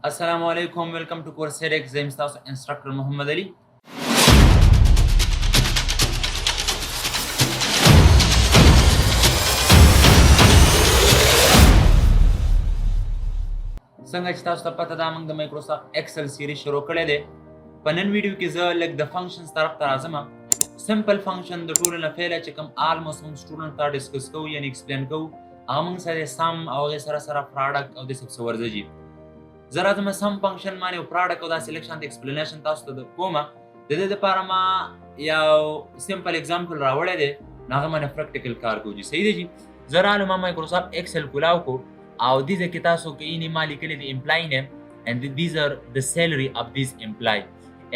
السلام علیکم ویلکم ټو کورس سیډ زه یم ستاسو انسټرکټر محمد علي. څنګه چې تاسو ته پته ده موږ د مایکروسافټ ایکسل سیریز شروع کړی دی. په نن ویډیو کې زه لږ د فنکشنز طرف ته راځم. سمپل فنکشن د ټولو نه پیله چې کوم آلموسټ موږ سټوډنټ ته ډسکس کوو یعنې ایکسپلین کوو هغه موږ سره سم او هغې سره پراډکټ او داسې څه ورځي. زه راځم سم فنکشن باندې یو پراډکټ او داسې لږ شانتې ایکسپلینیشن تاسو ته کومه. د دې دپاره ما یو سمپل اګزامپل راوړی دی نو هغه باندې پریکټیکل کار کوو. صحیح دی جي. زه رالم ما مایکروسافټ ایکسل کولاو کو او دې کې تاسو کې ما لیکلي دی امپلای نیم and these are the salary of this employee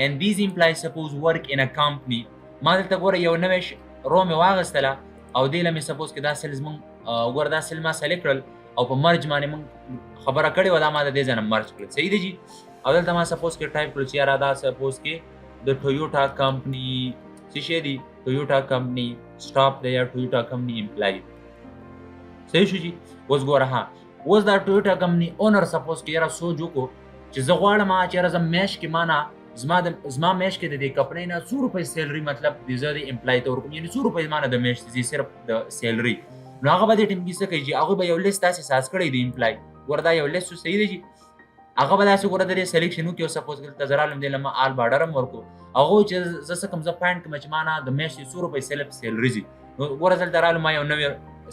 and these employees suppose work in a company. ما دلته ګوره یو نوې رو مې واغستله او دې له مې سپوز کې دا سیلز مونږ ګوره دا سیل ما سلیکټ کړل او په مرج باندې مونږ خبره کړې وه دا ما د دې ځای نه مرج کړل. صحیح دی جي. او دلته ما سپوز کې ټایپ کړل چې یاره دا سپوز کې د ټویوټا کمپني څه شی دی ټویوټا کمپني سټاپ دی یا ټویوټا کمپني امپلای. صحیح شو جي. اوس ګوره ها اوس دا ټویوټا کمپني اونر سپوز کې یاره سوچ وکړو چې زه غواړم چې یاره زه میاشت کې مانه زما میاشت کې د دې کمپنۍ نه 100 روپۍ سیلري مطلب زه د امپلای ته ورکوم یعنې 100 روپۍ مانه د میاشتې ځي صرف د سیلري. نو هغه به دې ټیم کې څه کوي چې هغوی به یو لیست داسې ساز کړی د امپلای. ګوره دا یو لیست صحیح دی جي. هغه به داسې ګوره د دې سلیکشن وکړي او سپوز دلته زه رالم دې له ما آل باډر هم ورکړو هغوی چې زه څه کوم زه فایند کړم چې مانه د میاشتې 100 روپۍ سیلري ځي. نو ګوره دلته رالم ما یو نوې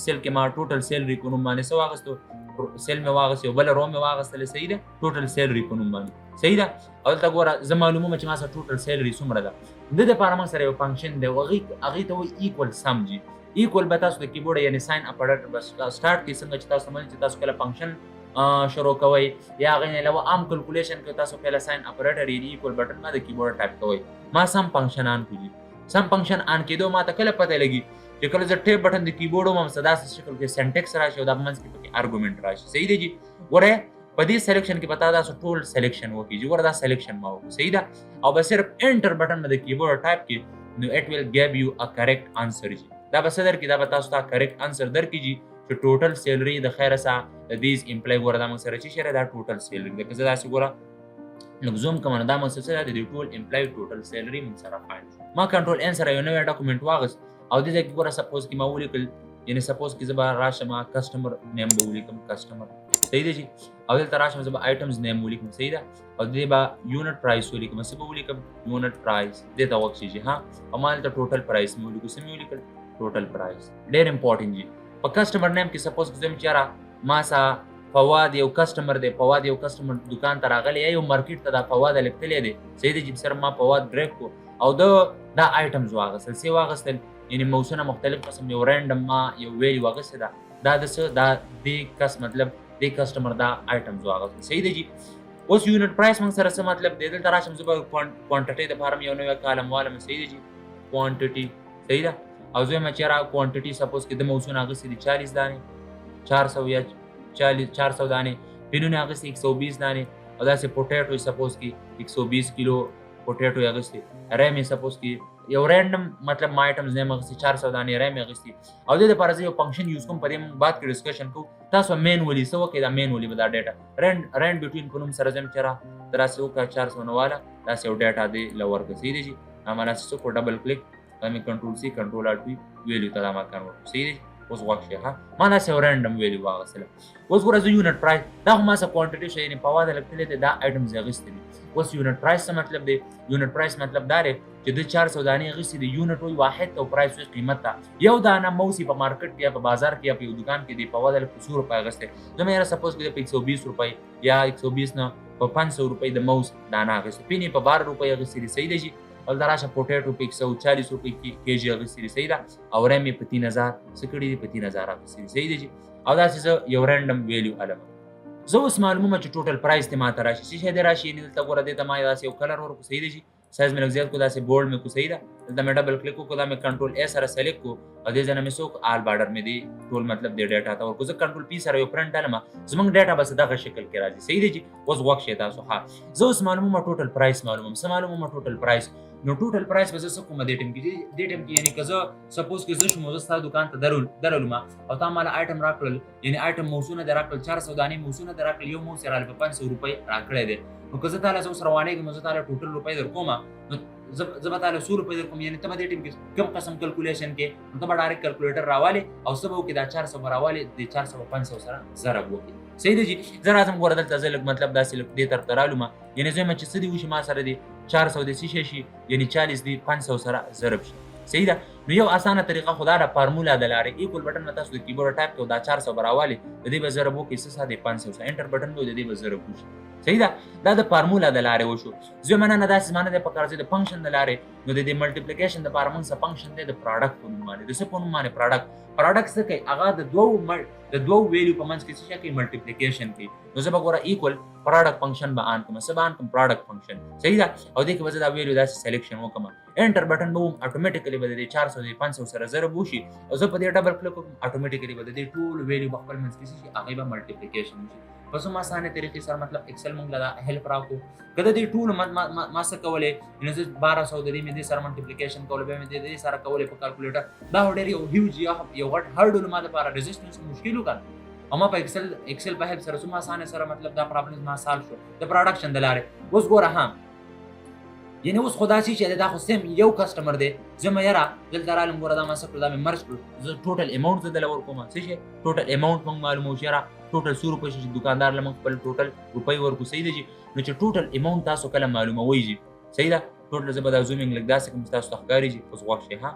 سیل کې ما ټوټل سیلري په نوم باندې څه واغستو سیل مې واغست یو بله رو مې واغستلې. صحیح ده ټوټل سیلري په نوم باندې. صحیح ده. او دلته ګوره زه معلوموم چې ما سره ټوټل سیلري څومره ده. د دې دپاره موږ سره یو فنکشن دی هغې ته وایي ایکول سم جي. ایکول به تاسو د کیبورډ یعنې ساین اپریټر به سټارټ کړي څنګه چې تاسو منئ چې تاسو کله فنکشن شروع کوئ یا هغې نه علاوه عام کلکولیشن کوئ تاسو پهله ساین اپریټر یعنې ایکول بټن ما د کیبورډ ټایپ کوئ. ما سم فنکشن آن کړي. سم فنکشن آن کېدو ما ته کله پته لګي چې کله زه ټیپ بټن د کیبورډ ومم څه داسې شکل کې سینټکس راشي او دا منځ کې پکې ارګومنټ راشي. صحیح دی جي. ګوره په دې سلیکشن کې به تا تاسو ټول سلیکشن وکړي چې ګوره دا سلیکشن ما وکړو. صحیح ده. او به صرف انټر بټن به د کیبورډ ټایپ کړي نو اټ ویل ګیو یو ا کریکټ آنسر جي. دا به څه درکړي دا به تاسو ته کریکټ آنسر درکړي جي چې ټوټل سیلري د خیره څخه د دیز امپلای ګوره دا موږ سره چې شی دا ټوټل سیلري ده. که زه داسې ګوره لږ زوم کوم نو دا موږ څه ده د ټول امپلای ټوټل سیلري موږ سره فایند شو. ما کنټرول ان سره یو نوی ډاکومنټ واغست او دې ځای کې ګوره سپوز کې ما ولیکل یعنې سپوز کې زه به راشم کسټمر نیم به ولیکم کسټمر. صحیح دی جي. او دلته راشم زه به آیټمز نیم ولیکم. صحیح ده. او دې به یونټ پرایس ولیکم څه به ولیکم یونټ پرایس دې ته وکړي جي. ها او ما دلته ټوټل پرایس مې ولیکو څه مې ولیکل ټوټل پرایس. ډېر امپورټنټ جي. په کسټمر نیم کې سپوز کې زه چې یاره ما سره فواد یو کسټمر دی فواد یو کسټمر دکان ته راغلی یا یو مارکیټ ته دا فواد لیکلی دی. صحیح دی جي. صرف ما فواد ډریک کو او دا آیټمز واغستل څه واغستل یعنې موسونه مختلف قسم یو رینډم ما یو ویلیو واغستې ده دا د څه دا دې کس مطلب دې کسټمر دا آیټمز واغستل. صحیح دی جي. اوس یونټ پرایس موږ سره څه مطلب دی دلته راشم زه به کوانټټۍ دپاره یو نوی کالم والم. صحیح دی جي. کوانټټي. صحیح ده. او زه وایم چې یاره کوانټټي سپوز کې د موسونه اخیستې دي 40 دانې 400 یا 400 دانې پینونه اخیستې 120 دانې او داسې پوټیټو سپوز کې 120 کیلو پوټیټو یې اخیستې ریم یې سپوز کې یو رینډم مطلب ما آیټمز نیم اخیستې 400 دانې ریم یې اخیستې. او دې دپاره زه یو فنکشن یوز کوم په دې موږ بعد کې ډسکشن کوو. تاسو مینولي څه وکړئ دا مینولي به دا ډیټا رینډ بټوین په نوم سره زه یم چې ته داسې وکړه 400 واله داسې یو ډیټا دې له ورکړه. صحیح دی جي. ما داسې څه کړو ډبل کلیک دا مې کنټرول سی کنټرول آر ټي ویلیو ته دا ما کنورټ. صحیح دی. اوس غوږ شي ها ما داسې یو رینډم ویلیو واغستله. اوس ګوره زه یونټ پرایس دا خو ما څه کوانټټي شو یعنې فواد لیکلی دی دا آیټمز یې اخیستې دي. اوس یونټ پرایس څه مطلب دی یونټ پرایس مطلب دا دی چې د 400 دانې اخیستې دي یونټ وایي واحد ته او پرایس وایي قیمت ته. یو دانه موس په مارکیټ کې یا په بازار کې یا په یو دکان کې دی فواد لیک په 100 روپۍ اخیستی زه مې یاره سپوز کې په 120 روپۍ یا 120 نه په 500 روپۍ د موس دانه اخیستې پینې په 12 روپۍ اخیستې دي. صحیح دی جي. او دا راشه پوټیټو په 140 روپۍ کې جي اخیستې دي. صحیح ده. او ریم یې په 3000 څه کړي دي په 3000 اخیستې دي. صحیح دی جي. او داسې زه یو رینډم ویلیو علم زه اوس معلومومه چې ټوټل پرایس دې ما ته راشي څه شی دې راشي یعنې دلته ګوره دې ته ما داسې یو کلر ورکړو. صحیح دی جي. سایز مې لږ زیات کو داسې بولډ مې کو صحیح ده دلته مې ډبل کلیک وکړو دا مې کنټرول A سره سلیکټ کو او دې ځای نه مې څوک آل بارډر مې دی ټول مطلب دې ډیټا ته ورکو زه کنټرول P سره یو پرنټ ډالم زمونږ ډیټا بس دغه شکل کې راځي صحیح دی چې اوس وخت شي تاسو ها زه اوس معلومه ټوټل پرایس معلومه ټوټل پرایس نو ټوټل پرایس به زه کوم دې ټیم کې یعنی که زه سپوز کې زه شم زه ستاسو دکان ته درولم او تا مال آیټم راکړل یعنی آیټم موسونه در راکړل 400 دانې موسونه در راکړل یو موس رااله په 500 روپۍ راکړی دی نو که زه تعالی زه اوس روانېږم زه تعالی ټوټل روپۍ در کوم نو زه به تعالی 100 روپۍ در کوم یعنی ته به دې ټیم کې کوم قسم کیلکولیشن کې نو ته به ډایرکټ کیلکولیټر راوالې او څه به وکړې دا 400 به راوالې د 400 په 500 سره ضرب وکړې صحیح دی جی زه راځم ګوره دلته زه لږ مطلب داسې لږ دې طرف ته رالم یعنی زه چې څه دي وشي ما سره دي 400 دې څه شي یعنی 40 دې 500 سره ضرب شي صحیح ده نو یو اسانه طریقه خدا را فارمولا د لارې ایکول بټن مته تاسو د کیبورډ ټایپ کړو دا 400 براوالي د دې به ضرب وکړي څه ساده 500 سره انټر بټن به د دې به ضرب وشي صحیح ده دا د فارمولا د لارې وشو زه مننه نه داسې معنی د پکار د فنکشن د لارې نو د دې ملټیپلیکیشن د لپاره موږ څه فنکشن دی د پروډکټ په نوم باندې د څه په نوم باندې پروډکټ څه کوي هغه د دوو ویلیو په منځ کې څه کوي ملټیپلیکیشن کوي نو زه به ګوره ایکول پروډکټ فنکشن به آن کوم څه به آن کوم پروډکټ فنکشن صحیح ده او دې کې به زه دا ویلیو داسې سلیکشن وکړم انټر بټن به اتوماتیکلی به د 400 د 500 سره ضرب وشي او زه په دې ډبل کلیک وکړم اتوماتیکلی به د دې ټول ویلیو په خپل منځ کې شي هغه به ملټیپلیکیشن وشي په سم اسانه طریقې سره مطلب ایکسل موږ لا هیلپ راکو کله دې ټول ما څه کولې نو زه 1200 د دې مې سره ملټیپلیکیشن کول به مې دې سره کولې په کیلکولیټر دا ډېر یو هیوج یو غټ هرډل ما لپاره ریزिस्टेंस مشکل وکړ اما په ایکسل په هیلپ سره سم اسانه سره مطلب دا پرابلم ما سالو شو د پروډکشن د لارې اوس ګوره ها یعنی اوس خدا شي چې دا خو سیم یو کسٹمر دی زما یاره دلته رالم ګوره دا ما څه کړل دا مې مرج کړ زه ټوټل اماونټ زه دلته ورکوم څه شي ټوټل اماونټ موږ معلومو چې یاره ټوټل 100 روپۍ چې دکاندار له موږ خپل ټوټل روپۍ ورکو صحیح دی نو چې ټوټل اماونټ تاسو کله معلوموي جی صحیح ده ټوټل زه به دا زومینګ لګ داسې کوم تاسو ته ښکاري جی اوس وخت شي ها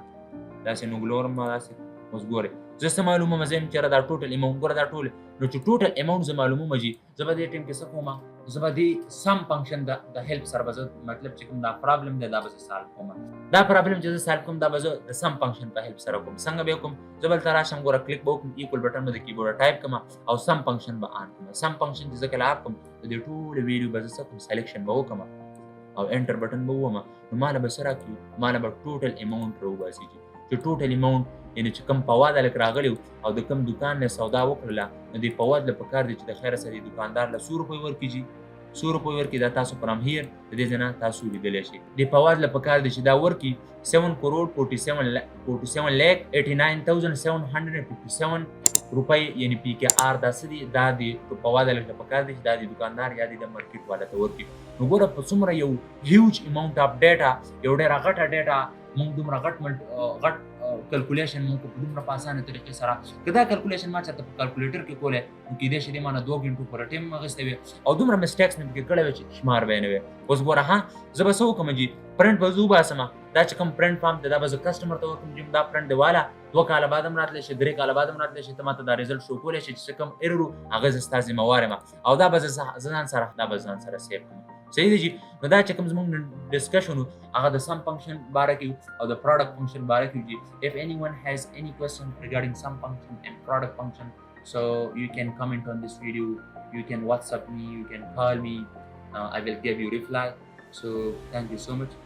داسې نو ګلورم داسې اوس ګوره زه څه معلومه مزم چې دا ټوټل اماونټ ګوره دا ټول نو چې ټوټل اماونټ زه معلومه مجي زه به دې ټیم کې څه کوم زه به دې سم فنکشن د هیلپ سره به مطلب چې کوم دا پرابلم دی دا به سالو کوم دا پرابلم چې زه سالو کوم دا به زه د سم فنکشن په هیلپ سره کوم څنګه به کوم زه بل تر راشم ګوره کلیک به کوم ایکول بټن باندې کیبورډ ټایپ کوم او سم فنکشن به آن کوم سم فنکشن چې زه کله اپ کوم د دې ټول ویډیو به زه کوم سلیکشن به وکم او انټر بټن به ووم نو مال به سره کی مال به ټوټل اماونټ راوباسي چې ټوټل اماونټ یعنی چې کم پواد لک راغلی او د کم دکان نه سودا وکړه نو د پواد له پکار دي چې د خیر سره دکاندار له 100 روپۍ ورکیږي 100 روپۍ ورکې دا تاسو فرام هیر د دې ځنه تاسو لیدلی شي د پواد له پکار دي چې دا ورکی 7,47,89,757 روپۍ یعنی پی کې آر دا سدي دا د پواد له پکار دي چې دا د دکاندار یا د مارکیټ والا ته ورکی نو ګوره په څومره یو هیوج اماونټ اف ډیټا یو ډېر غټه ډیټا موږ دومره غټ کیلکولیشن موږ په دومره په اسانه طریقې سره که دا کیلکولیشن ما چېرته په کیلکولیټر کې کولی نو کیدای شي دې ما نه 2 غنټو پورې ټایم اخیستی وي او دومره مسټیکس مې پکې کړی وي چې شمار به یې نه وي اوس ګوره ها زه به څه وکړم جي پرنټ به زه وباسم دا چې کوم پرنټ فارم دی دا به زه کسټمر ته ورکړم چې دا پرنټ دی والا 2 کاله بعد هم راتلی شي 3 کاله بعد هم راتلی شي ته ما ته دا ریزلټ شو کولی شي چې کوم ایرر هغه زه ستا ذمهوار یم او دا به زه ځان سره سیف کړم صحیح دی جی نو دا چې کوم زموږ ډسکشن هغه د سم فنکشن باره کې او د پروډکټ فنکشن باره کې جی if anyone has any question regarding sum function and product function so you can comment on this video you can WhatsApp me you can call me I will give you reply so thank you so much.